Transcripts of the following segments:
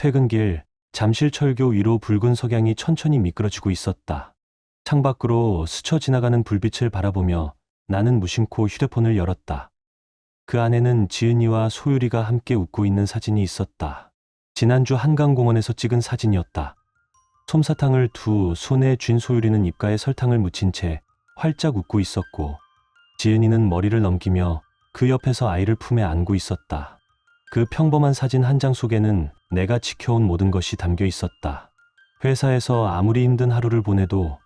퇴근길, 잠실철교 위로 붉은 석양이 천천히 미끄러지고 있었다. 창밖으로 스쳐 지나가는 불빛을 바라보며 나는 무심코 휴대폰을 열었다. 그 안에는 지은이와 소율이가 함께 웃고 있는 사진이 있었다. 지난주 한강공원에서 찍은 사진이었다. 솜사탕을 두 손에 쥔 소율이는 입가에 설탕을 묻힌 채 활짝 웃고 있었고, 지은이는 머리를 넘기며 그 옆에서 아이를 품에 안고 있었다. 그 평범한 사진 한 장 속에는 내가 지켜온 모든 것이 담겨 있었다. 회사에서 아무리 힘든 하루를 보내도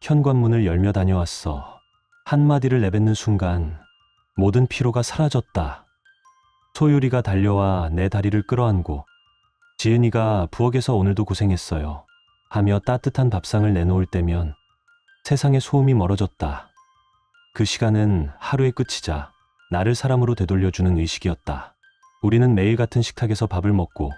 현관문을 열며 다녀왔어. 한마디를 내뱉는 순간 모든 피로가 사라졌다. 소율이가 달려와 내 다리를 끌어안고 지은이가 부엌에서 오늘도 고생했어요 하며 따뜻한 밥상을 내놓을 때면 세상의 소음이 멀어졌다. 그 시간은 하루의 끝이자 나를 사람으로 되돌려주는 의식이었다. 우리는 매일 같은 식탁에서 밥을 먹고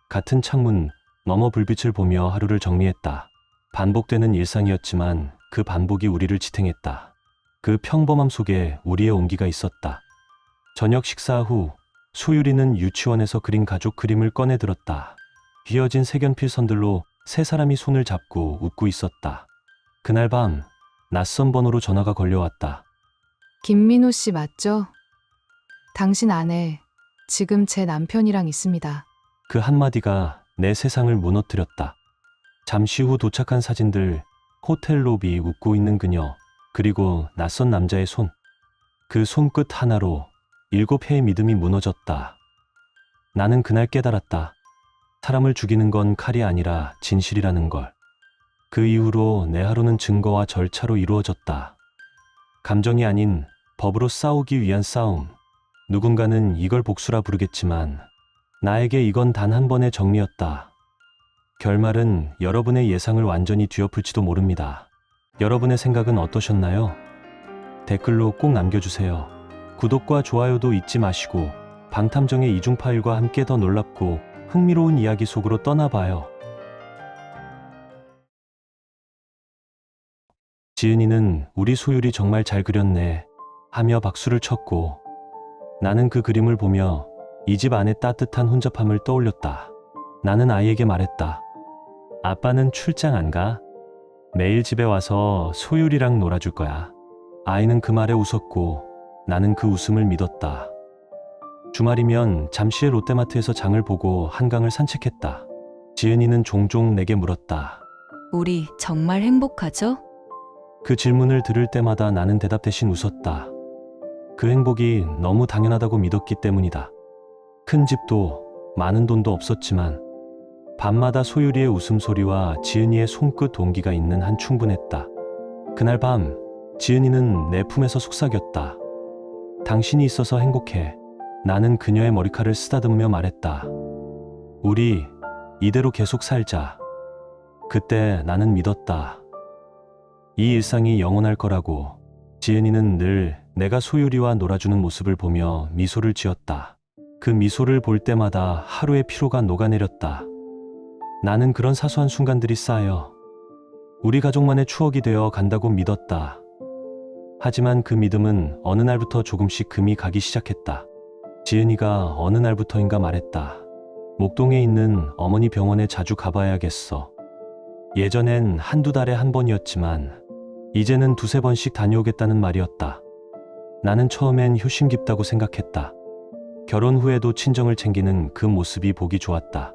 같은 창문 너머 불빛을 보며 하루를 정리했다. 반복되는 일상이었지만 그 반복이 우리를 지탱했다. 그 평범함 속에 우리의 온기가 있었다. 저녁 식사 후 소율이는 유치원에서 그린 가족 그림을 꺼내 들었다. 휘어진 색연필 선들로 세 사람이 손을 잡고 웃고 있었다. 그날 밤 낯선 번호로 전화가 걸려왔다. 김민호 씨 맞죠? 당신 아내, 지금 제 남편이랑 있습니다. 그 한마디가 내 세상을 무너뜨렸다. 잠시 후 도착한 사진들, 호텔 로비 웃고 있는 그녀, 그리고 낯선 남자의 손. 그 손끝 하나로 7회의 믿음이 무너졌다. 나는 그날 깨달았다. 사람을 죽이는 건 칼이 아니라 진실이라는 걸. 그 이후로 내 하루는 증거와 절차로 이루어졌다. 감정이 아닌 법으로 싸우기 위한 싸움. 누군가는 이걸 복수라 부르겠지만 나에게 이건 단 한 번의 정리였다. 결말은 여러분의 예상을 완전히 뒤엎을지도 모릅니다. 여러분의 생각은 어떠셨나요? 댓글로 꼭 남겨주세요. 구독과 좋아요도 잊지 마시고 방탐정의 이중 파일과 함께 더 놀랍고 흥미로운 이야기 속으로 떠나봐요. 지은이는 우리 소율이 정말 잘 그렸네 하며 박수를 쳤고, 나는 그 그림을 보며 이 집 안의 따뜻한 혼잡함을 떠올렸다. 나는 아이에게 말했다. 아빠는 출장 안 가? 매일 집에 와서 소율이랑 놀아줄 거야. 아이는 그 말에 웃었고 나는 그 웃음을 믿었다. 주말이면 잠시의 롯데마트에서 장을 보고 한강을 산책했다. 지은이는 종종 내게 물었다. 우리 정말 행복하죠? 그 질문을 들을 때마다 나는 대답 대신 웃었다. 그 행복이 너무 당연하다고 믿었기 때문이다. 큰 집도 많은 돈도 없었지만 밤마다 소율이의 웃음소리와 지은이의 손끝 온기가 있는 한 충분했다. 그날 밤 지은이는 내 품에서 속삭였다. 당신이 있어서 행복해. 나는 그녀의 머리칼을 쓰다듬으며 말했다. 우리 이대로 계속 살자. 그때 나는 믿었다. 이 일상이 영원할 거라고. 지은이는 늘 내가 소율이와 놀아주는 모습을 보며 미소를 지었다. 그 미소를 볼 때마다 하루의 피로가 녹아내렸다. 나는 그런 사소한 순간들이 쌓여 우리 가족만의 추억이 되어 간다고 믿었다. 하지만 그 믿음은 어느 날부터 조금씩 금이 가기 시작했다. 지은이가 어느 날부터인가 말했다. 목동에 있는 어머니 병원에 자주 가봐야겠어. 예전엔 한두 달에 한 번이었지만 이제는 두세 번씩 다녀오겠다는 말이었다. 나는 처음엔 효심 깊다고 생각했다. 결혼 후에도 친정을 챙기는 그 모습이 보기 좋았다.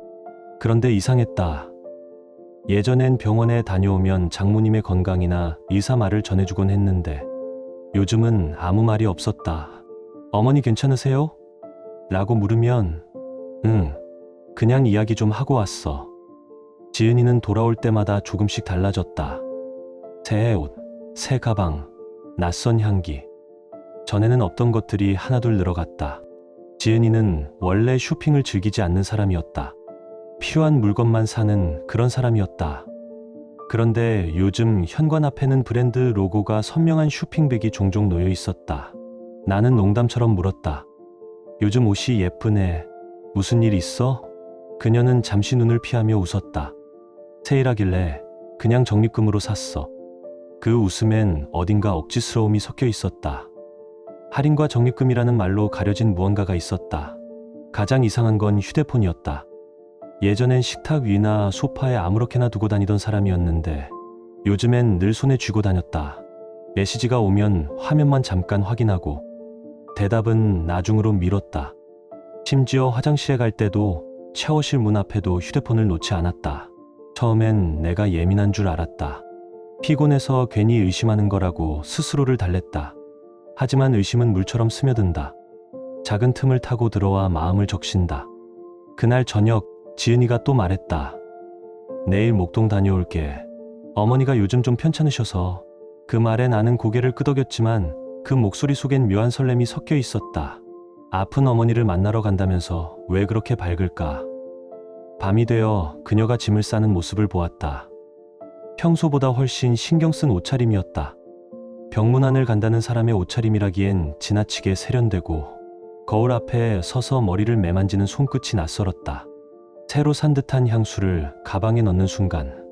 그런데 이상했다. 예전엔 병원에 다녀오면 장모님의 건강이나 의사 말을 전해주곤 했는데 요즘은 아무 말이 없었다. 어머니 괜찮으세요? 라고 물으면 응, 그냥 이야기 좀 하고 왔어. 지은이는 돌아올 때마다 조금씩 달라졌다. 새 옷, 새 가방, 낯선 향기. 전에는 없던 것들이 하나둘 늘어갔다. 지은이는 원래 쇼핑을 즐기지 않는 사람이었다. 필요한 물건만 사는 그런 사람이었다. 그런데 요즘 현관 앞에는 브랜드 로고가 선명한 쇼핑백이 종종 놓여 있었다. 나는 농담처럼 물었다. 요즘 옷이 예쁘네. 무슨 일 있어? 그녀는 잠시 눈을 피하며 웃었다. 세일하길래 그냥 적립금으로 샀어. 그 웃음엔 어딘가 억지스러움이 섞여 있었다. 할인과 적립금이라는 말로 가려진 무언가가 있었다. 가장 이상한 건 휴대폰이었다. 예전엔 식탁 위나 소파에 아무렇게나 두고 다니던 사람이었는데 요즘엔 늘 손에 쥐고 다녔다. 메시지가 오면 화면만 잠깐 확인하고 대답은 나중으로 미뤘다. 심지어 화장실에 갈 때도 샤워실 문 앞에도 휴대폰을 놓지 않았다. 처음엔 내가 예민한 줄 알았다. 피곤해서 괜히 의심하는 거라고 스스로를 달랬다. 하지만 의심은 물처럼 스며든다. 작은 틈을 타고 들어와 마음을 적신다. 그날 저녁 지은이가 또 말했다. 내일 목동 다녀올게. 어머니가 요즘 좀 편찮으셔서. 그 말에 나는 고개를 끄덕였지만 그 목소리 속엔 묘한 설렘이 섞여 있었다. 아픈 어머니를 만나러 간다면서 왜 그렇게 밝을까? 밤이 되어 그녀가 짐을 싸는 모습을 보았다. 평소보다 훨씬 신경 쓴 옷차림이었다. 병문안을 간다는 사람의 옷차림이라기엔 지나치게 세련되고 거울 앞에 서서 머리를 매만지는 손끝이 낯설었다. 새로 산 듯한 향수를 가방에 넣는 순간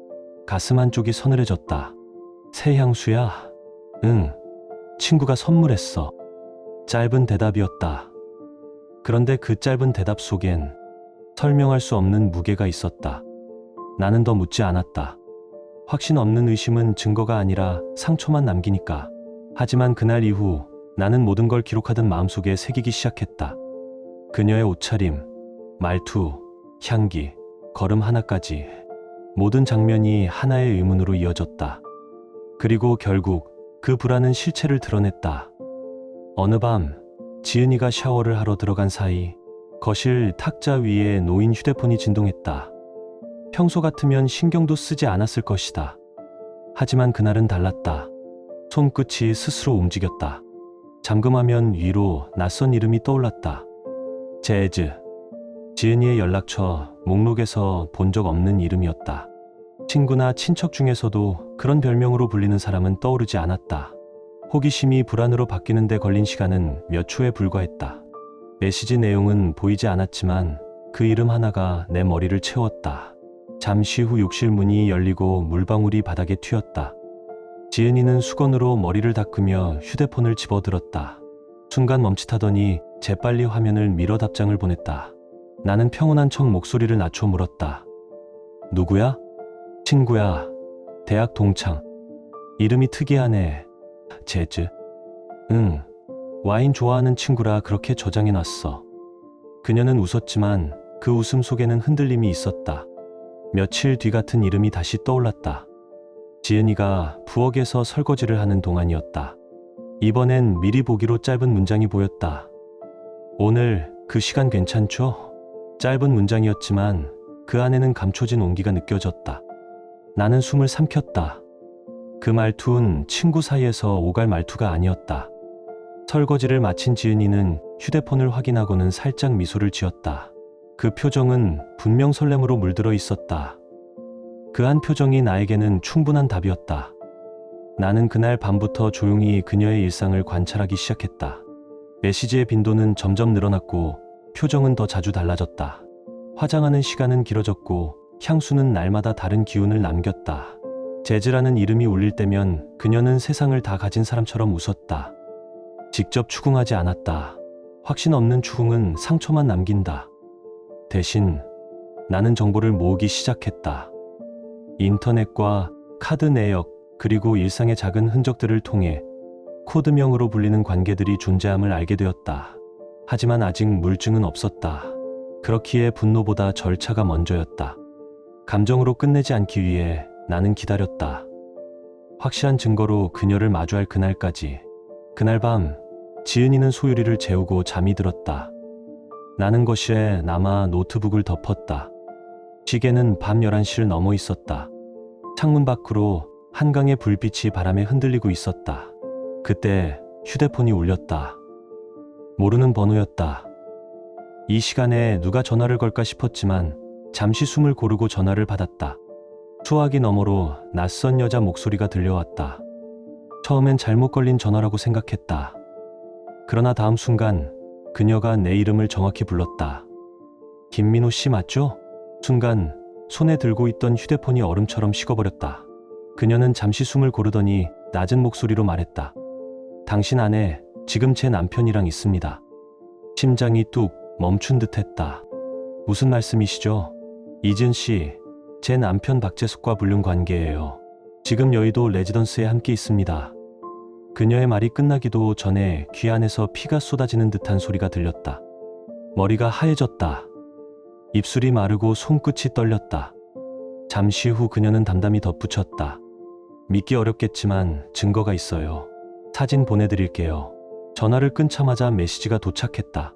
가슴 한쪽이 서늘해졌다. 새 향수야? 응. 친구가 선물했어. 짧은 대답이었다. 그런데 그 짧은 대답 속엔 설명할 수 없는 무게가 있었다. 나는 더 묻지 않았다. 확신 없는 의심은 증거가 아니라 상처만 남기니까. 하지만 그날 이후 나는 모든 걸 기록하던 마음속에 새기기 시작했다. 그녀의 옷차림, 말투, 향기, 걸음 하나까지 모든 장면이 하나의 의문으로 이어졌다. 그리고 결국 그 불안은 실체를 드러냈다. 어느 밤 지은이가 샤워를 하러 들어간 사이 거실 탁자 위에 놓인 휴대폰이 진동했다. 평소 같으면 신경도 쓰지 않았을 것이다. 하지만 그날은 달랐다. 손끝이 스스로 움직였다. 잠금화면 위로 낯선 이름이 떠올랐다. 재즈. 지은이의 연락처 목록에서 본 적 없는 이름이었다. 친구나 친척 중에서도 그런 별명으로 불리는 사람은 떠오르지 않았다. 호기심이 불안으로 바뀌는 데 걸린 시간은 몇 초에 불과했다. 메시지 내용은 보이지 않았지만 그 이름 하나가 내 머리를 채웠다. 잠시 후 욕실 문이 열리고 물방울이 바닥에 튀었다. 지은이는 수건으로 머리를 닦으며 휴대폰을 집어들었다. 순간 멈칫하더니 재빨리 화면을 밀어 답장을 보냈다. 나는 평온한 척 목소리를 낮춰 물었다. 누구야? 친구야. 대학 동창. 이름이 특이하네. 재즈. 응. 와인 좋아하는 친구라 그렇게 저장해놨어. 그녀는 웃었지만 그 웃음 속에는 흔들림이 있었다. 며칠 뒤 같은 이름이 다시 떠올랐다. 지은이가 부엌에서 설거지를 하는 동안이었다. 이번엔 미리 보기로 짧은 문장이 보였다. 오늘 그 시간 괜찮죠? 짧은 문장이었지만 그 안에는 감춰진 온기가 느껴졌다. 나는 숨을 삼켰다. 그 말투는 친구 사이에서 오갈 말투가 아니었다. 설거지를 마친 지은이는 휴대폰을 확인하고는 살짝 미소를 지었다. 그 표정은 분명 설렘으로 물들어 있었다. 그 한 표정이 나에게는 충분한 답이었다. 나는 그날 밤부터 조용히 그녀의 일상을 관찰하기 시작했다. 메시지의 빈도는 점점 늘어났고 표정은 더 자주 달라졌다. 화장하는 시간은 길어졌고 향수는 날마다 다른 기운을 남겼다. 재즈라는 이름이 울릴 때면 그녀는 세상을 다 가진 사람처럼 웃었다. 직접 추궁하지 않았다. 확신 없는 추궁은 상처만 남긴다. 대신 나는 정보를 모으기 시작했다. 인터넷과 카드 내역 그리고 일상의 작은 흔적들을 통해 코드명으로 불리는 관계들이 존재함을 알게 되었다. 하지만 아직 물증은 없었다. 그렇기에 분노보다 절차가 먼저였다. 감정으로 끝내지 않기 위해 나는 기다렸다. 확실한 증거로 그녀를 마주할 그날까지. 그날 밤 지은이는 소유리를 재우고 잠이 들었다. 나는 거실에 남아 노트북을 덮었다. 시계는 밤 11시를 넘어 있었다. 창문 밖으로 한강의 불빛이 바람에 흔들리고 있었다. 그때 휴대폰이 울렸다. 모르는 번호였다. 이 시간에 누가 전화를 걸까 싶었지만 잠시 숨을 고르고 전화를 받았다. 수화기 너머로 낯선 여자 목소리가 들려왔다. 처음엔 잘못 걸린 전화라고 생각했다. 그러나 다음 순간 그녀가 내 이름을 정확히 불렀다. 김민호 씨 맞죠? 순간 손에 들고 있던 휴대폰이 얼음처럼 식어버렸다. 그녀는 잠시 숨을 고르더니 낮은 목소리로 말했다. 당신 아내 지금 제 남편이랑 있습니다. 심장이 뚝 멈춘 듯 했다. 무슨 말씀이시죠? 이지은 씨, 제 남편 박재숙과 불륜 관계예요. 지금 여의도 레지던스에 함께 있습니다. 그녀의 말이 끝나기도 전에 귀 안에서 피가 쏟아지는 듯한 소리가 들렸다. 머리가 하얘졌다. 입술이 마르고 손끝이 떨렸다. 잠시 후 그녀는 담담히 덧붙였다. 믿기 어렵겠지만 증거가 있어요. 사진 보내드릴게요. 전화를 끊자마자 메시지가 도착했다.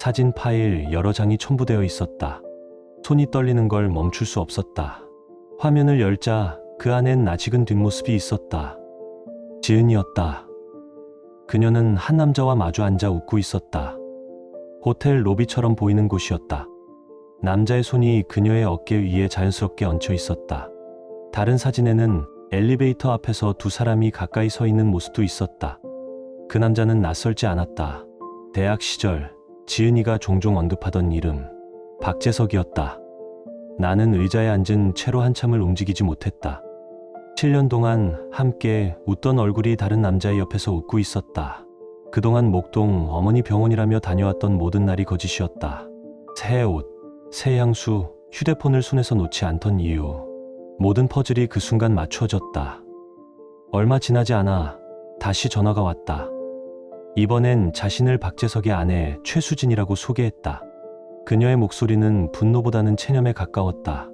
사진 파일 여러 장이 첨부되어 있었다. 손이 떨리는 걸 멈출 수 없었다. 화면을 열자 그 안엔 낯익은 뒷모습이 있었다. 지은이었다. 그녀는 한 남자와 마주 앉아 웃고 있었다. 호텔 로비처럼 보이는 곳이었다. 남자의 손이 그녀의 어깨 위에 자연스럽게 얹혀 있었다. 다른 사진에는 엘리베이터 앞에서 두 사람이 가까이 서 있는 모습도 있었다. 그 남자는 낯설지 않았다. 대학 시절 지은이가 종종 언급하던 이름, 박재석이었다. 나는 의자에 앉은 채로 한참을 움직이지 못했다. 7년 동안 함께 웃던 얼굴이 다른 남자의 옆에서 웃고 있었다. 그동안 목동 어머니 병원이라며 다녀왔던 모든 날이 거짓이었다. 새 옷, 새 향수, 휴대폰을 손에서 놓지 않던 이유. 모든 퍼즐이 그 순간 맞춰졌다. 얼마 지나지 않아 다시 전화가 왔다. 이번엔 자신을 박재석의 아내 최수진이라고 소개했다. 그녀의 목소리는 분노보다는 체념에 가까웠다.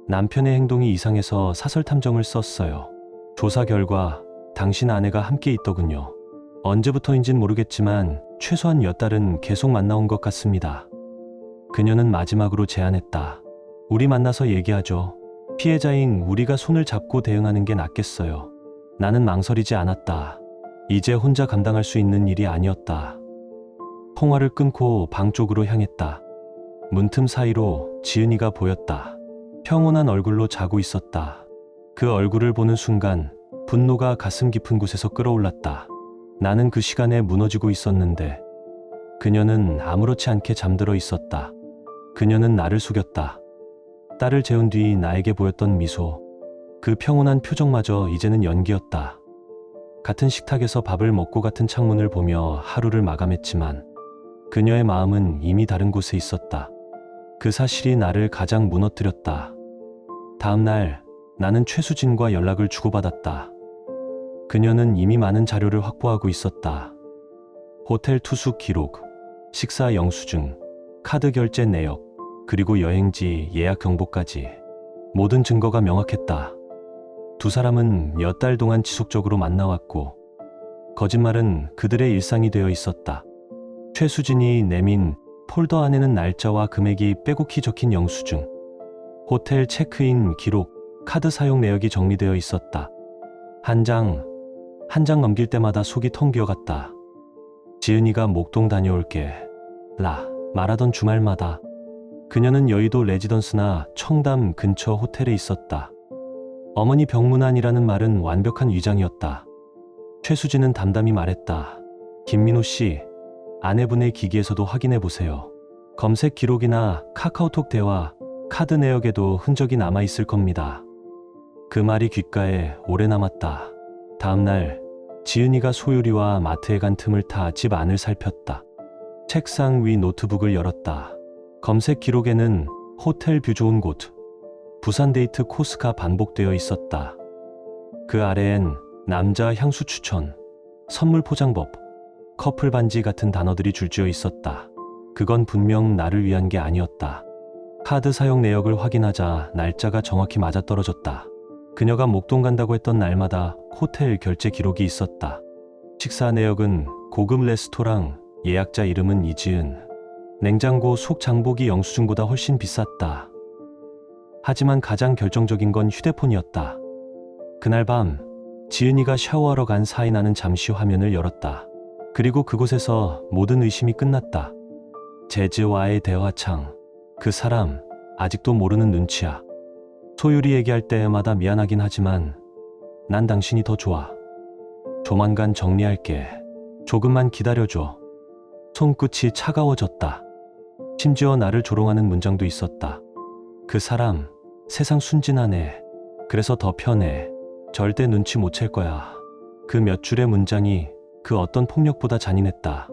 남편의 행동이 이상해서 사설 탐정을 썼어요. 조사 결과 당신 아내가 함께 있더군요. 언제부터인진 모르겠지만 최소한 몇 달은 계속 만나온 것 같습니다. 그녀는 마지막으로 제안했다. 우리 만나서 얘기하죠. 피해자인 우리가 손을 잡고 대응하는 게 낫겠어요. 나는 망설이지 않았다. 이제 혼자 감당할 수 있는 일이 아니었다. 통화를 끊고 방 쪽으로 향했다. 문틈 사이로 지은이가 보였다. 평온한 얼굴로 자고 있었다. 그 얼굴을 보는 순간 분노가 가슴 깊은 곳에서 끌어올랐다. 나는 그 시간에 무너지고 있었는데 그녀는 아무렇지 않게 잠들어 있었다. 그녀는 나를 속였다. 딸을 재운 뒤 나에게 보였던 미소, 그 평온한 표정마저 이제는 연기였다. 같은 식탁에서 밥을 먹고 같은 창문을 보며 하루를 마감했지만 그녀의 마음은 이미 다른 곳에 있었다. 그 사실이 나를 가장 무너뜨렸다. 다음 날 나는 최수진과 연락을 주고받았다. 그녀는 이미 많은 자료를 확보하고 있었다. 호텔 투숙 기록, 식사 영수증, 카드 결제 내역, 그리고 여행지 예약 경보까지 모든 증거가 명확했다. 두 사람은 몇 달 동안 지속적으로 만나왔고 거짓말은 그들의 일상이 되어 있었다. 최수진이 내민 폴더 안에는 날짜와 금액이 빼곡히 적힌 영수증, 호텔 체크인 기록, 카드 사용 내역이 정리되어 있었다. 한 장 넘길 때마다 속이 텅 비어갔다. 지은이가 목동 다녀올게 말하던 주말마다 그녀는 여의도 레지던스나 청담 근처 호텔에 있었다. 어머니 병문안이라는 말은 완벽한 위장이었다. 최수진은 담담히 말했다. 김민호 씨, 아내분의 기기에서도 확인해 보세요. 검색 기록이나 카카오톡 대화, 카드 내역에도 흔적이 남아 있을 겁니다. 그 말이 귓가에 오래 남았다. 다음 날 지은이가 소율이와 마트에 간 틈을 타 집 안을 살폈다. 책상 위 노트북을 열었다. 검색 기록에는 호텔 뷰 좋은 곳, 부산 데이트 코스가 반복되어 있었다. 그 아래엔 남자 향수 추천, 선물 포장법, 커플 반지 같은 단어들이 줄지어 있었다. 그건 분명 나를 위한 게 아니었다. 카드 사용 내역을 확인하자 날짜가 정확히 맞아떨어졌다. 그녀가 목동 간다고 했던 날마다 호텔 결제 기록이 있었다. 식사 내역은 고급 레스토랑, 예약자 이름은 이지은, 냉장고 속 장보기 영수증보다 훨씬 비쌌다. 하지만 가장 결정적인 건 휴대폰이었다. 그날 밤 지은이가 샤워하러 간 사이 나는 잠시 화면을 열었다. 그리고 그곳에서 모든 의심이 끝났다. 재즈와의 대화창. 그 사람 아직도 모르는 눈치야. 소율이 얘기할 때마다 미안하긴 하지만 난 당신이 더 좋아. 조만간 정리할게. 조금만 기다려줘. 손끝이 차가워졌다. 심지어 나를 조롱하는 문장도 있었다. 그 사람 세상 순진하네. 그래서 더 편해. 절대 눈치 못 챌 거야. 그 몇 줄의 문장이 그 어떤 폭력보다 잔인했다.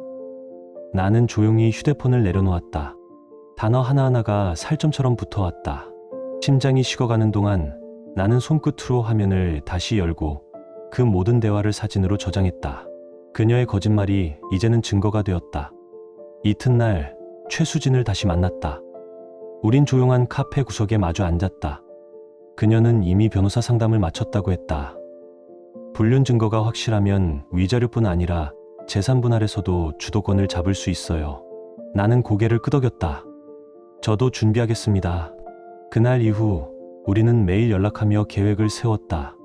나는 조용히 휴대폰을 내려놓았다. 단어 하나하나가 살점처럼 붙어왔다. 심장이 식어가는 동안 나는 손끝으로 화면을 다시 열고 그 모든 대화를 사진으로 저장했다. 그녀의 거짓말이 이제는 증거가 되었다. 이튿날 최수진을 다시 만났다. 우린 조용한 카페 구석에 마주 앉았다. 그녀는 이미 변호사 상담을 마쳤다고 했다. 불륜 증거가 확실하면 위자료뿐 아니라 재산 분할에서도 주도권을 잡을 수 있어요. 나는 고개를 끄덕였다. 저도 준비하겠습니다. 그날 이후 우리는 매일 연락하며 계획을 세웠다.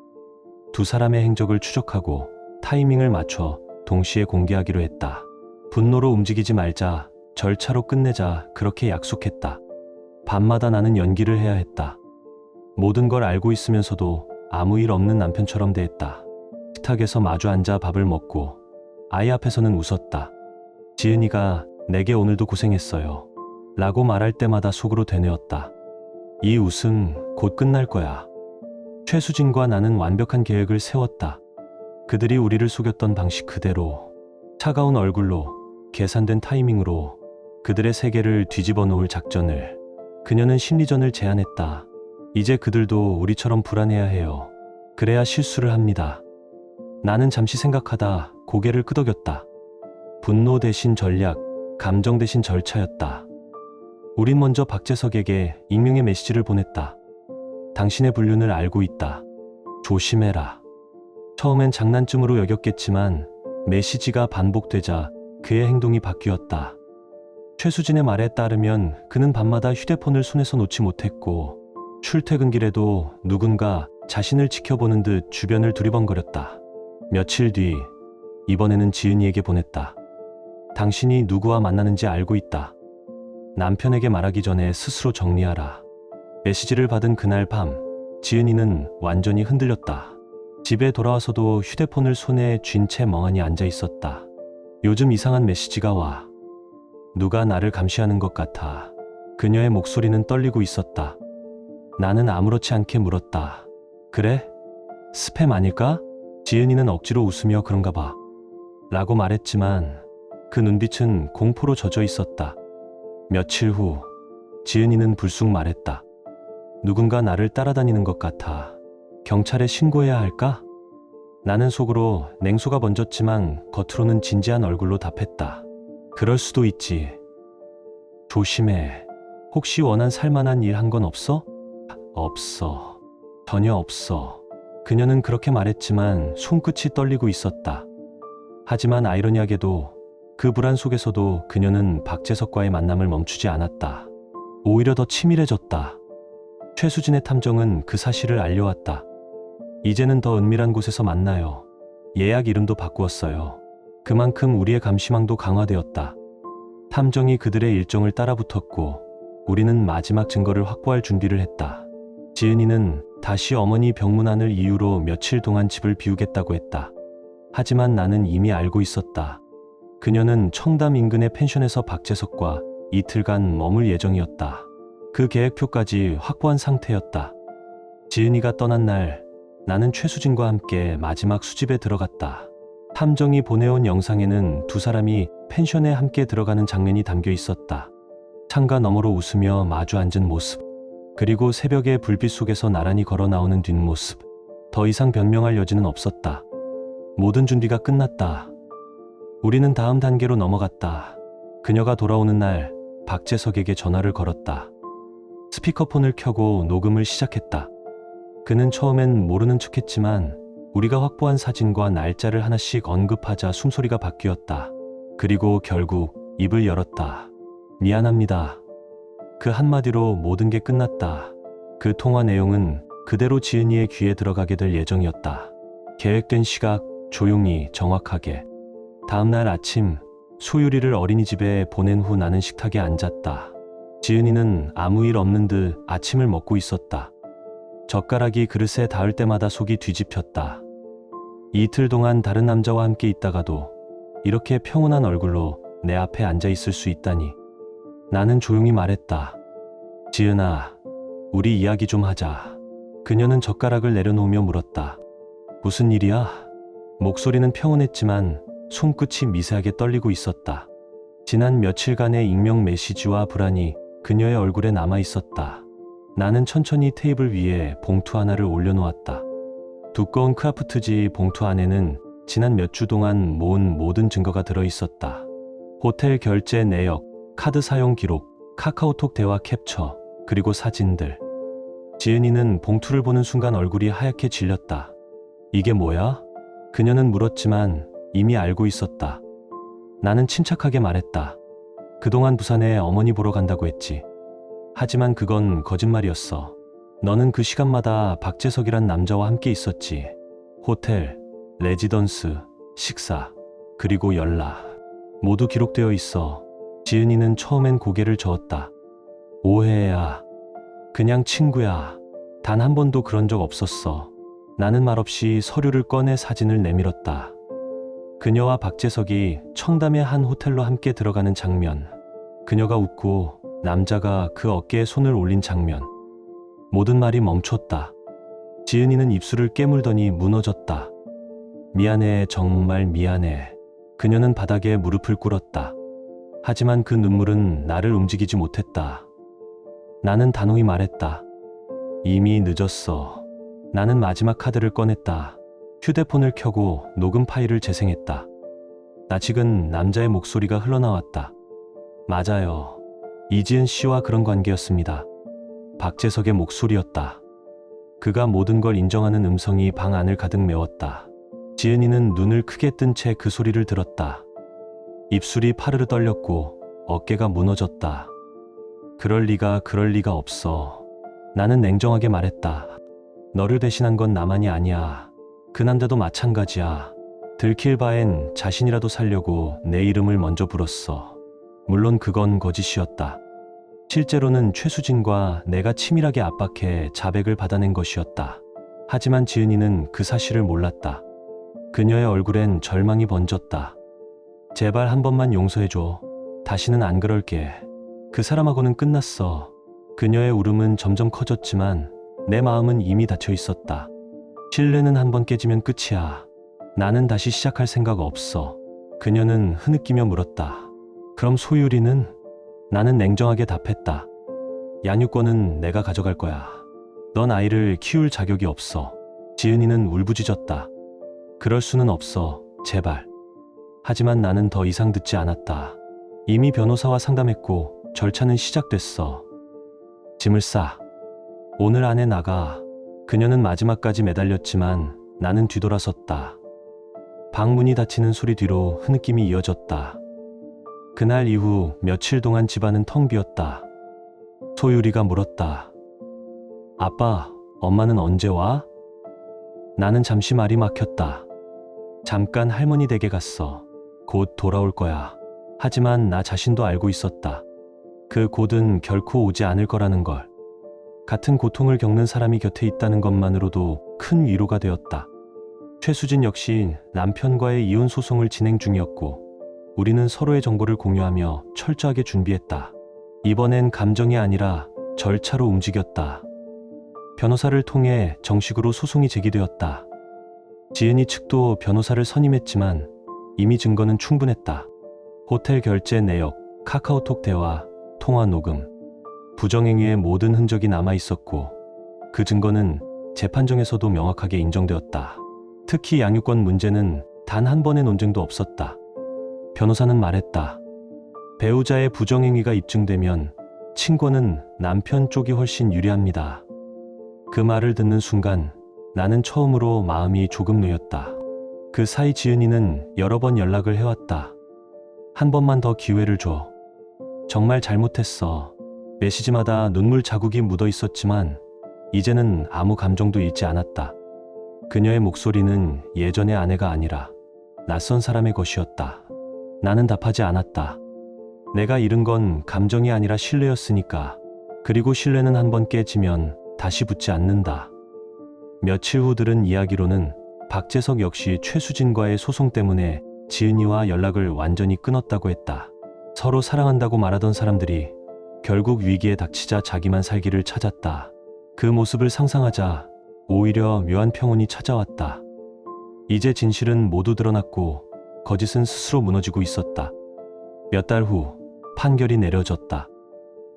두 사람의 행적을 추적하고 타이밍을 맞춰 동시에 공개하기로 했다. 분노로 움직이지 말자, 절차로 끝내자, 그렇게 약속했다. 밤마다 나는 연기를 해야 했다. 모든 걸 알고 있으면서도 아무 일 없는 남편처럼 대했다. 식탁에서 마주 앉아 밥을 먹고 아이 앞에서는 웃었다. 지은이가 내게 오늘도 고생했어요. 라고 말할 때마다 속으로 되뇌었다. 이 웃음 곧 끝날 거야. 최수진과 나는 완벽한 계획을 세웠다. 그들이 우리를 속였던 방식 그대로, 차가운 얼굴로, 계산된 타이밍으로 그들의 세계를 뒤집어 놓을 작전을. 그녀는 심리전을 제안했다. 이제 그들도 우리처럼 불안해야 해요. 그래야 실수를 합니다. 나는 잠시 생각하다 고개를 끄덕였다. 분노 대신 전략, 감정 대신 절차였다. 우린 먼저 박재석에게 익명의 메시지를 보냈다. 당신의 불륜을 알고 있다. 조심해라. 처음엔 장난쯤으로 여겼겠지만 메시지가 반복되자 그의 행동이 바뀌었다. 최수진의 말에 따르면 그는 밤마다 휴대폰을 손에서 놓지 못했고 출퇴근길에도 누군가 자신을 지켜보는 듯 주변을 두리번거렸다. 며칠 뒤 이번에는 지은이에게 보냈다. 당신이 누구와 만나는지 알고 있다. 남편에게 말하기 전에 스스로 정리하라. 메시지를 받은 그날 밤 지은이는 완전히 흔들렸다. 집에 돌아와서도 휴대폰을 손에 쥔 채 멍하니 앉아 있었다. 요즘 이상한 메시지가 와. 누가 나를 감시하는 것 같아. 그녀의 목소리는 떨리고 있었다. 나는 아무렇지 않게 물었다. 그래? 스팸 아닐까? 지은이는 억지로 웃으며 그런가 봐. 라고 말했지만 그 눈빛은 공포로 젖어 있었다. 며칠 후 지은이는 불쑥 말했다. 누군가 나를 따라다니는 것 같아. 경찰에 신고해야 할까? 나는 속으로 냉소가 번졌지만 겉으로는 진지한 얼굴로 답했다. 그럴 수도 있지. 조심해. 혹시 원한 살만한 일 한 건 없어? 없어. 전혀 없어. 그녀는 그렇게 말했지만 손끝이 떨리고 있었다. 하지만 아이러니하게도 그 불안 속에서도 그녀는 박재석과의 만남을 멈추지 않았다. 오히려 더 치밀해졌다. 최수진의 탐정은 그 사실을 알려왔다. 이제는 더 은밀한 곳에서 만나요. 예약 이름도 바꾸었어요. 그만큼 우리의 감시망도 강화되었다. 탐정이 그들의 일정을 따라붙었고 우리는 마지막 증거를 확보할 준비를 했다. 지은이는 다시 어머니 병문안을 이유로 며칠 동안 집을 비우겠다고 했다. 하지만 나는 이미 알고 있었다. 그녀는 청담 인근의 펜션에서 박재석과 이틀간 머물 예정이었다. 그 계획표까지 확보한 상태였다. 지은이가 떠난 날 나는 최수진과 함께 마지막 수집에 들어갔다. 탐정이 보내온 영상에는 두 사람이 펜션에 함께 들어가는 장면이 담겨 있었다. 창가 너머로 웃으며 마주 앉은 모습, 그리고 새벽의 불빛 속에서 나란히 걸어 나오는 뒷모습. 더 이상 변명할 여지는 없었다. 모든 준비가 끝났다. 우리는 다음 단계로 넘어갔다. 그녀가 돌아오는 날 박재석에게 전화를 걸었다. 스피커폰을 켜고 녹음을 시작했다. 그는 처음엔 모르는 척했지만 우리가 확보한 사진과 날짜를 하나씩 언급하자 숨소리가 바뀌었다. 그리고 결국 입을 열었다. 미안합니다. 그 한마디로 모든 게 끝났다. 그 통화 내용은 그대로 지은이의 귀에 들어가게 될 예정이었다. 계획된 시각, 조용히, 정확하게. 다음날 아침 소유리를 어린이집에 보낸 후 나는 식탁에 앉았다. 지은이는 아무 일 없는 듯 아침을 먹고 있었다. 젓가락이 그릇에 닿을 때마다 속이 뒤집혔다. 이틀 동안 다른 남자와 함께 있다가도 이렇게 평온한 얼굴로 내 앞에 앉아 있을 수 있다니. 나는 조용히 말했다. 지은아, 우리 이야기 좀 하자. 그녀는 젓가락을 내려놓으며 물었다. 무슨 일이야? 목소리는 평온했지만 손끝이 미세하게 떨리고 있었다. 지난 며칠간의 익명 메시지와 불안이 그녀의 얼굴에 남아 있었다. 나는 천천히 테이블 위에 봉투 하나를 올려놓았다. 두꺼운 크라프트지 봉투 안에는 지난 몇 주 동안 모은 모든 증거가 들어있었다. 호텔 결제 내역, 카드 사용 기록, 카카오톡 대화 캡처, 그리고 사진들. 지은이는 봉투를 보는 순간 얼굴이 하얗게 질렸다. 이게 뭐야? 그녀는 물었지만 이미 알고 있었다. 나는 침착하게 말했다. 그동안 부산에 어머니 보러 간다고 했지. 하지만 그건 거짓말이었어. 너는 그 시간마다 박재석이란 남자와 함께 있었지. 호텔, 레지던스, 식사, 그리고 연락. 모두 기록되어 있어. 지은이는 처음엔 고개를 저었다. 오해야. 그냥 친구야. 단 한 번도 그런 적 없었어. 나는 말없이 서류를 꺼내 사진을 내밀었다. 그녀와 박재석이 청담의 한 호텔로 함께 들어가는 장면. 그녀가 웃고 남자가 그 어깨에 손을 올린 장면. 모든 말이 멈췄다. 지은이는 입술을 깨물더니 무너졌다. 미안해, 정말 미안해. 그녀는 바닥에 무릎을 꿇었다. 하지만 그 눈물은 나를 움직이지 못했다. 나는 단호히 말했다. 이미 늦었어. 나는 마지막 카드를 꺼냈다. 휴대폰을 켜고 녹음 파일을 재생했다. 낯익은 남자의 목소리가 흘러나왔다. 맞아요. 이지은 씨와 그런 관계였습니다. 박재석의 목소리였다. 그가 모든 걸 인정하는 음성이 방 안을 가득 메웠다. 지은이는 눈을 크게 뜬 채 그 소리를 들었다. 입술이 파르르 떨렸고 어깨가 무너졌다. 그럴 리가 없어. 나는 냉정하게 말했다. 너를 대신한 건 나만이 아니야. 그 남자도 마찬가지야. 들킬 바엔 자신이라도 살려고 내 이름을 먼저 불었어. 물론 그건 거짓이었다. 실제로는 최수진과 내가 치밀하게 압박해 자백을 받아낸 것이었다. 하지만 지은이는 그 사실을 몰랐다. 그녀의 얼굴엔 절망이 번졌다. 제발 한 번만 용서해줘. 다시는 안 그럴게. 그 사람하고는 끝났어. 그녀의 울음은 점점 커졌지만 내 마음은 이미 닫혀 있었다. 신뢰는 한 번 깨지면 끝이야. 나는 다시 시작할 생각 없어. 그녀는 흐느끼며 물었다. 그럼 소율이는? 나는 냉정하게 답했다. 양육권은 내가 가져갈 거야. 넌 아이를 키울 자격이 없어. 지은이는 울부짖었다. 그럴 수는 없어. 제발. 하지만 나는 더 이상 듣지 않았다. 이미 변호사와 상담했고 절차는 시작됐어. 짐을 싸. 오늘 안에 나가. 그녀는 마지막까지 매달렸지만 나는 뒤돌아섰다. 방문이 닫히는 소리 뒤로 흐느낌이 이어졌다. 그날 이후 며칠 동안 집안은 텅 비었다. 소율이가 물었다. 아빠, 엄마는 언제 와? 나는 잠시 말이 막혔다. 잠깐 할머니 댁에 갔어. 곧 돌아올 거야. 하지만 나 자신도 알고 있었다. 그 곧은 결코 오지 않을 거라는 걸. 같은 고통을 겪는 사람이 곁에 있다는 것만으로도 큰 위로가 되었다. 최수진 역시 남편과의 이혼 소송을 진행 중이었고 우리는 서로의 정보를 공유하며 철저하게 준비했다. 이번엔 감정이 아니라 절차로 움직였다. 변호사를 통해 정식으로 소송이 제기되었다. 지은이 측도 변호사를 선임했지만 이미 증거는 충분했다. 호텔 결제 내역, 카카오톡 대화, 통화 녹음, 부정행위의 모든 흔적이 남아 있었고 그 증거는 재판정에서도 명확하게 인정되었다. 특히 양육권 문제는 단 한 번의 논쟁도 없었다. 변호사는 말했다. 배우자의 부정행위가 입증되면 친권은 남편 쪽이 훨씬 유리합니다. 그 말을 듣는 순간 나는 처음으로 마음이 조금 놓였다. 그 사이 지은이는 여러 번 연락을 해왔다. 한 번만 더 기회를 줘. 정말 잘못했어. 메시지마다 눈물 자국이 묻어 있었지만 이제는 아무 감정도 잃지 않았다. 그녀의 목소리는 예전의 아내가 아니라 낯선 사람의 것이었다. 나는 답하지 않았다. 내가 잃은 건 감정이 아니라 신뢰였으니까. 그리고 신뢰는 한 번 깨지면 다시 붙지 않는다. 며칠 후 들은 이야기로는 박재석 역시 최수진과의 소송 때문에 지은이와 연락을 완전히 끊었다고 했다. 서로 사랑한다고 말하던 사람들이 결국 위기에 닥치자 자기만 살기를 찾았다. 그 모습을 상상하자 오히려 묘한 평온이 찾아왔다. 이제 진실은 모두 드러났고 거짓은 스스로 무너지고 있었다. 몇 달 후 판결이 내려졌다.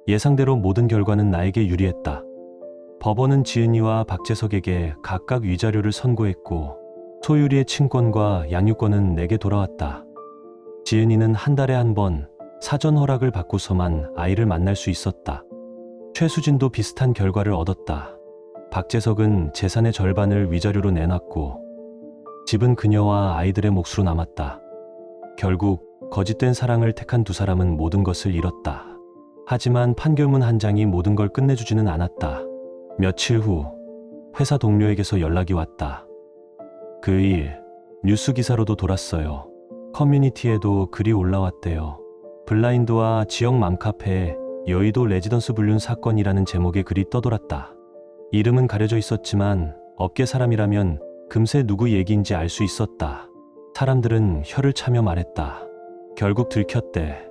예상대로 모든 결과는 나에게 유리했다. 법원은 지은이와 박재석에게 각각 위자료를 선고했고 소유리의 친권과 양육권은 내게 돌아왔다. 지은이는 한 달에 한 번 사전 허락을 받고서만 아이를 만날 수 있었다. 최수진도 비슷한 결과를 얻었다. 박재석은 재산의 절반을 위자료로 내놨고 집은 그녀와 아이들의 몫으로 남았다. 결국 거짓된 사랑을 택한 두 사람은 모든 것을 잃었다. 하지만 판결문 한 장이 모든 걸 끝내주지는 않았다. 며칠 후 회사 동료에게서 연락이 왔다. 그 일 뉴스 기사로도 돌았어요. 커뮤니티에도 글이 올라왔대요. 블라인드와 지역 맘카페에 여의도 레지던스 불륜 사건이라는 제목의 글이 떠돌았다. 이름은 가려져 있었지만 업계 사람이라면 금세 누구 얘기인지 알 수 있었다. 사람들은 혀를 차며 말했다. 결국 들켰대.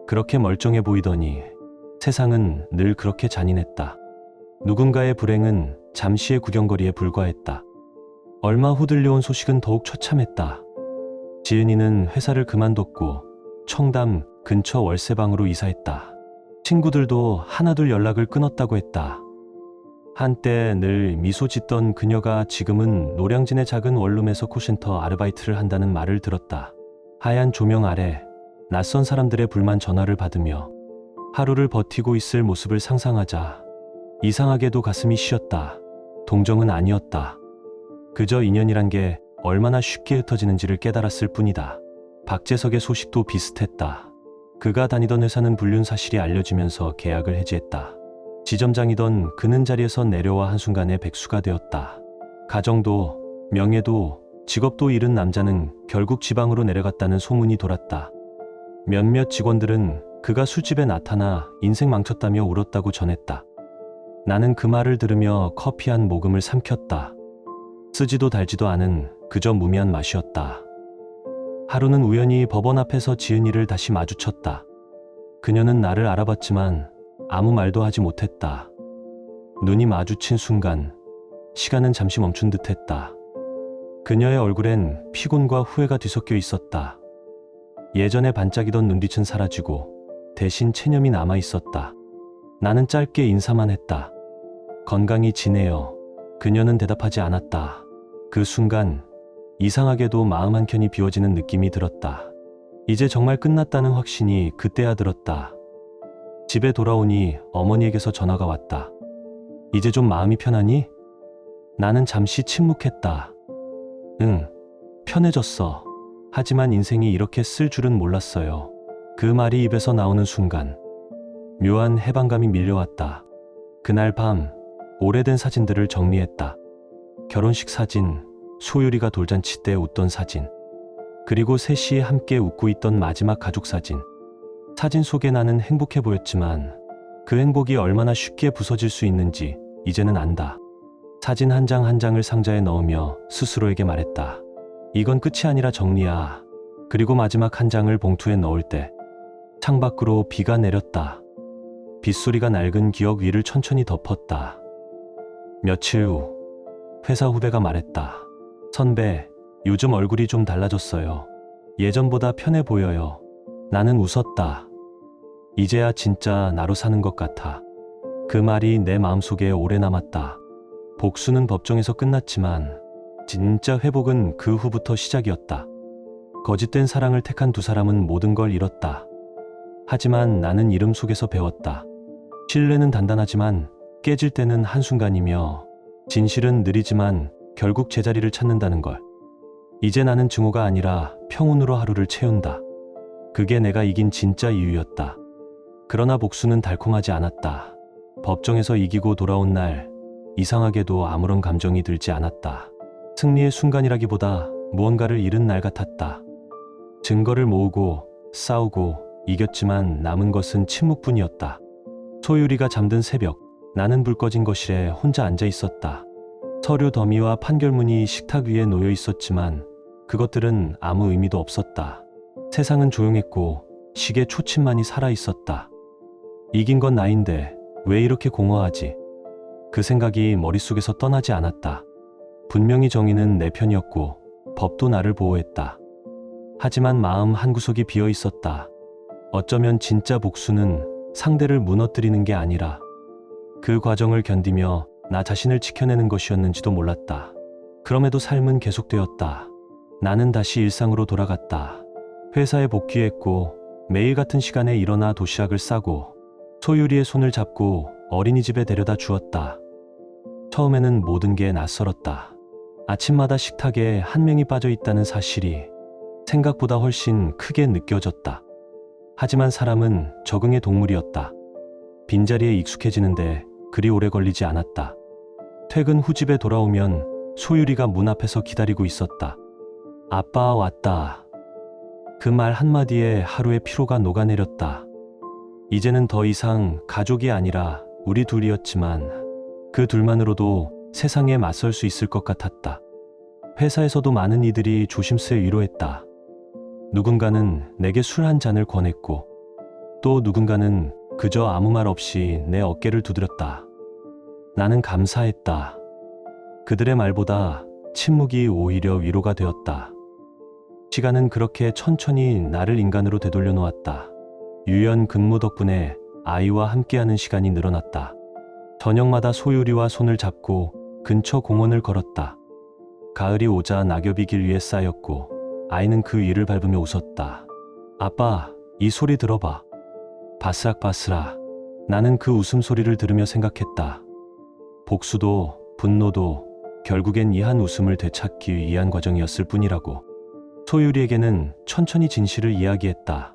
그렇게 멀쩡해 보이더니 세상은 늘 그렇게 잔인했다. 누군가의 불행은 잠시의 구경거리에 불과했다. 얼마 후 들려온 소식은 더욱 처참했다. 지은이는 회사를 그만뒀고 청담 근처 월세방으로 이사했다. 친구들도 하나둘 연락을 끊었다고 했다. 한때 늘 미소 짓던 그녀가 지금은 노량진의 작은 원룸에서 콜센터 아르바이트를 한다는 말을 들었다. 하얀 조명 아래 낯선 사람들의 불만 전화를 받으며 하루를 버티고 있을 모습을 상상하자 이상하게도 가슴이 쉬었다. 동정은 아니었다. 그저 인연이란 게 얼마나 쉽게 흩어지는지를 깨달았을 뿐이다. 박재석의 소식도 비슷했다. 그가 다니던 회사는 불륜 사실이 알려지면서 계약을 해지했다. 지점장이던 그는 자리에서 내려와 한순간에 백수가 되었다. 가정도 명예도 직업도 잃은 남자는 결국 지방으로 내려갔다는 소문이 돌았다. 몇몇 직원들은 그가 술집에 나타나 인생 망쳤다며 울었다고 전했다. 나는 그 말을 들으며 커피 한 모금을 삼켰다. 쓰지도 달지도 않은 그저 무미한 맛이었다. 하루는 우연히 법원 앞에서 지은이를 다시 마주쳤다. 그녀는 나를 알아봤지만 아무 말도 하지 못했다. 눈이 마주친 순간 시간은 잠시 멈춘 듯했다. 그녀의 얼굴엔 피곤과 후회가 뒤섞여 있었다. 예전에 반짝이던 눈빛은 사라지고 대신 체념이 남아 있었다. 나는 짧게 인사만 했다. 건강히 지내요. 그녀는 대답하지 않았다. 그 순간 이상하게도 마음 한켠이 비워지는 느낌이 들었다. 이제 정말 끝났다는 확신이 그때야 들었다. 집에 돌아오니 어머니에게서 전화가 왔다. 이제 좀 마음이 편하니? 나는 잠시 침묵했다. 응, 편해졌어. 하지만 인생이 이렇게 쓸 줄은 몰랐어요. 그 말이 입에서 나오는 순간 묘한 해방감이 밀려왔다. 그날 밤 오래된 사진들을 정리했다. 결혼식 사진, 소유리가 돌잔치 때 웃던 사진, 그리고 셋이 함께 웃고 있던 마지막 가족 사진. 사진 속에 나는 행복해 보였지만 그 행복이 얼마나 쉽게 부서질 수 있는지 이제는 안다. 사진 한 장 한 장을 상자에 넣으며 스스로에게 말했다. 이건 끝이 아니라 정리야. 그리고 마지막 한 장을 봉투에 넣을 때 창밖으로 비가 내렸다. 빗소리가 낡은 기억 위를 천천히 덮었다. 며칠 후 회사 후배가 말했다. 선배, 요즘 얼굴이 좀 달라졌어요. 예전보다 편해 보여요. 나는 웃었다. 이제야 진짜 나로 사는 것 같아. 그 말이 내 마음속에 오래 남았다. 복수는 법정에서 끝났지만 진짜 회복은 그 후부터 시작이었다. 거짓된 사랑을 택한 두 사람은 모든 걸 잃었다. 하지만 나는 이름 속에서 배웠다. 신뢰는 단단하지만 깨질 때는 한순간이며 진실은 느리지만 결국 제자리를 찾는다는 걸. 이제 나는 증오가 아니라 평온으로 하루를 채운다. 그게 내가 이긴 진짜 이유였다. 그러나 복수는 달콤하지 않았다. 법정에서 이기고 돌아온 날 이상하게도 아무런 감정이 들지 않았다. 승리의 순간이라기보다 무언가를 잃은 날 같았다. 증거를 모으고 싸우고 이겼지만 남은 것은 침묵뿐이었다. 소유리가 잠든 새벽, 나는 불 꺼진 거실에 혼자 앉아 있었다. 서류 더미와 판결문이 식탁 위에 놓여 있었지만 그것들은 아무 의미도 없었다. 세상은 조용했고 시계 초침만이 살아 있었다. 이긴 건 나인데 왜 이렇게 공허하지? 그 생각이 머릿속에서 떠나지 않았다. 분명히 정의는 내 편이었고 법도 나를 보호했다. 하지만 마음 한구석이 비어 있었다. 어쩌면 진짜 복수는 상대를 무너뜨리는 게 아니라 그 과정을 견디며 나 자신을 지켜내는 것이었는지도 몰랐다. 그럼에도 삶은 계속되었다. 나는 다시 일상으로 돌아갔다. 회사에 복귀했고 매일 같은 시간에 일어나 도시락을 싸고 소유리의 손을 잡고 어린이집에 데려다 주었다. 처음에는 모든 게 낯설었다. 아침마다 식탁에 한 명이 빠져 있다는 사실이 생각보다 훨씬 크게 느껴졌다. 하지만 사람은 적응의 동물이었다. 빈자리에 익숙해지는데 그리 오래 걸리지 않았다. 퇴근 후 집에 돌아오면 소유리가 문 앞에서 기다리고 있었다. 아빠 왔다. 그 말 한마디에 하루의 피로가 녹아내렸다. 이제는 더 이상 가족이 아니라 우리 둘이었지만 그 둘만으로도 세상에 맞설 수 있을 것 같았다. 회사에서도 많은 이들이 조심스레 위로했다. 누군가는 내게 술 한 잔을 권했고 또 누군가는 그저 아무 말 없이 내 어깨를 두드렸다. 나는 감사했다. 그들의 말보다 침묵이 오히려 위로가 되었다. 시간은 그렇게 천천히 나를 인간으로 되돌려 놓았다. 유연 근무 덕분에 아이와 함께하는 시간이 늘어났다. 저녁마다 소유리와 손을 잡고 근처 공원을 걸었다. 가을이 오자 낙엽이 길 위에 쌓였고 아이는 그 위를 밟으며 웃었다. 아빠, 이 소리 들어봐. 바스락바스락. 나는 그 웃음소리를 들으며 생각했다. 복수도 분노도 결국엔 이 한 웃음을 되찾기 위한 과정이었을 뿐이라고. 소유리에게는 천천히 진실을 이야기했다.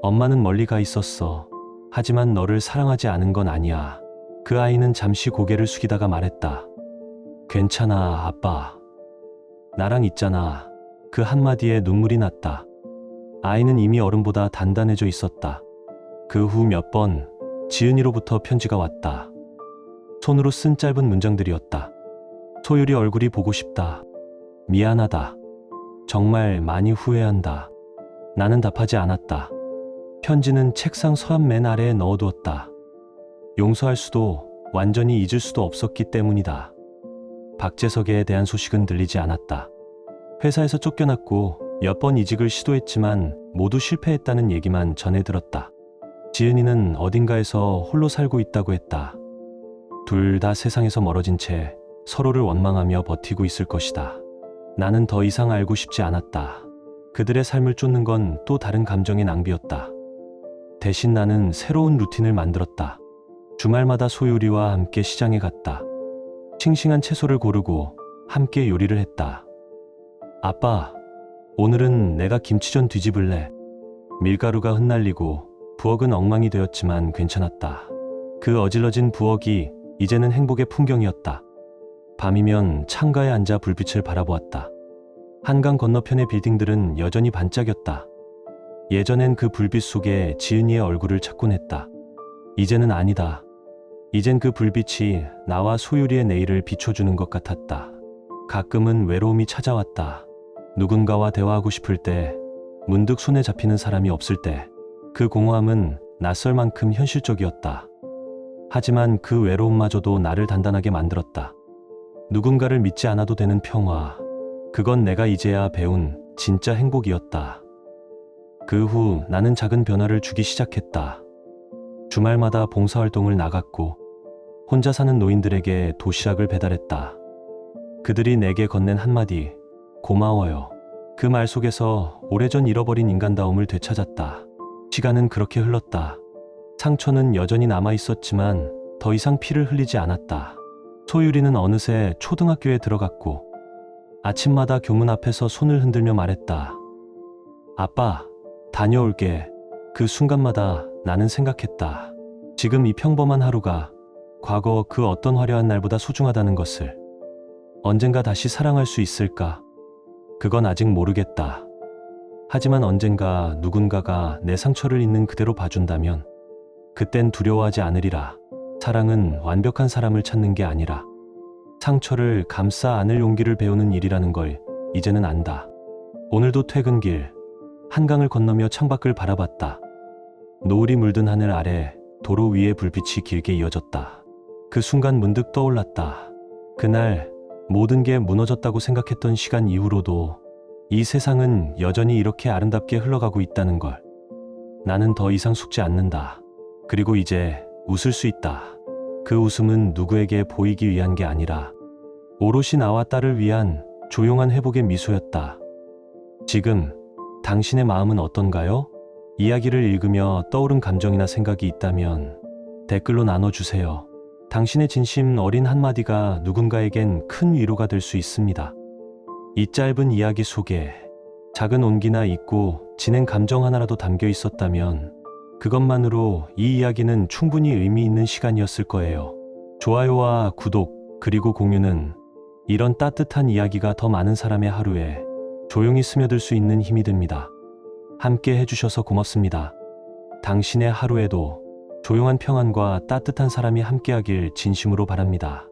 엄마는 멀리 가 있었어. 하지만 너를 사랑하지 않은 건 아니야. 그 아이는 잠시 고개를 숙이다가 말했다. 괜찮아, 아빠. 나랑 있잖아. 그 한마디에 눈물이 났다. 아이는 이미 어른보다 단단해져 있었다. 그 후 몇 번 지은이로부터 편지가 왔다. 손으로 쓴 짧은 문장들이었다. 소율이 얼굴이 보고 싶다. 미안하다. 정말 많이 후회한다. 나는 답하지 않았다. 편지는 책상 서랍 맨 아래에 넣어두었다. 용서할 수도 완전히 잊을 수도 없었기 때문이다. 박재석에 대한 소식은 들리지 않았다. 회사에서 쫓겨났고 몇 번 이직을 시도했지만 모두 실패했다는 얘기만 전해 들었다. 지은이는 어딘가에서 홀로 살고 있다고 했다. 둘 다 세상에서 멀어진 채 서로를 원망하며 버티고 있을 것이다. 나는 더 이상 알고 싶지 않았다. 그들의 삶을 쫓는 건 또 다른 감정의 낭비였다. 대신 나는 새로운 루틴을 만들었다. 주말마다 소유리와 함께 시장에 갔다. 싱싱한 채소를 고르고 함께 요리를 했다. 아빠, 오늘은 내가 김치전 뒤집을래. 밀가루가 흩날리고 부엌은 엉망이 되었지만 괜찮았다. 그 어질러진 부엌이 이제는 행복의 풍경이었다. 밤이면 창가에 앉아 불빛을 바라보았다. 한강 건너편의 빌딩들은 여전히 반짝였다. 예전엔 그 불빛 속에 지은이의 얼굴을 찾곤 했다. 이제는 아니다. 이젠 그 불빛이 나와 소유리의 내일을 비춰주는 것 같았다. 가끔은 외로움이 찾아왔다. 누군가와 대화하고 싶을 때, 문득 손에 잡히는 사람이 없을 때, 그 공허함은 낯설 만큼 현실적이었다. 하지만 그 외로움마저도 나를 단단하게 만들었다. 누군가를 믿지 않아도 되는 평화. 그건 내가 이제야 배운 진짜 행복이었다. 그 후 나는 작은 변화를 주기 시작했다. 주말마다 봉사활동을 나갔고 혼자 사는 노인들에게 도시락을 배달했다. 그들이 내게 건넨 한마디, 고마워요. 그 말 속에서 오래전 잃어버린 인간다움을 되찾았다. 시간은 그렇게 흘렀다. 상처는 여전히 남아 있었지만 더 이상 피를 흘리지 않았다. 소유리는 어느새 초등학교에 들어갔고 아침마다 교문 앞에서 손을 흔들며 말했다. 아빠, 다녀올게. 그 순간마다 나는 생각했다. 지금 이 평범한 하루가 과거 그 어떤 화려한 날보다 소중하다는 것을. 언젠가 다시 사랑할 수 있을까? 그건 아직 모르겠다. 하지만 언젠가 누군가가 내 상처를 있는 그대로 봐준다면 그땐 두려워하지 않으리라. 사랑은 완벽한 사람을 찾는 게 아니라 상처를 감싸 안을 용기를 배우는 일이라는 걸 이제는 안다. 오늘도 퇴근길, 한강을 건너며 창밖을 바라봤다. 노을이 물든 하늘 아래 도로 위에 불빛이 길게 이어졌다. 그 순간 문득 떠올랐다. 그날 모든 게 무너졌다고 생각했던 시간 이후로도 이 세상은 여전히 이렇게 아름답게 흘러가고 있다는 걸. 나는 더 이상 속지 않는다. 그리고 이제 웃을 수 있다. 그 웃음은 누구에게 보이기 위한 게 아니라 오롯이 나와 딸을 위한 조용한 회복의 미소였다. 지금 당신의 마음은 어떤가요? 이야기를 읽으며 떠오른 감정이나 생각이 있다면 댓글로 나눠주세요. 당신의 진심 어린 한마디가 누군가에겐 큰 위로가 될 수 있습니다. 이 짧은 이야기 속에 작은 온기나 있고 진행 감정 하나라도 담겨 있었다면 그것만으로 이 이야기는 충분히 의미 있는 시간이었을 거예요. 좋아요와 구독 그리고 공유는 이런 따뜻한 이야기가 더 많은 사람의 하루에 조용히 스며들 수 있는 힘이 됩니다. 함께 해주셔서 고맙습니다. 당신의 하루에도 조용한 평안과 따뜻한 사람이 함께하길 진심으로 바랍니다.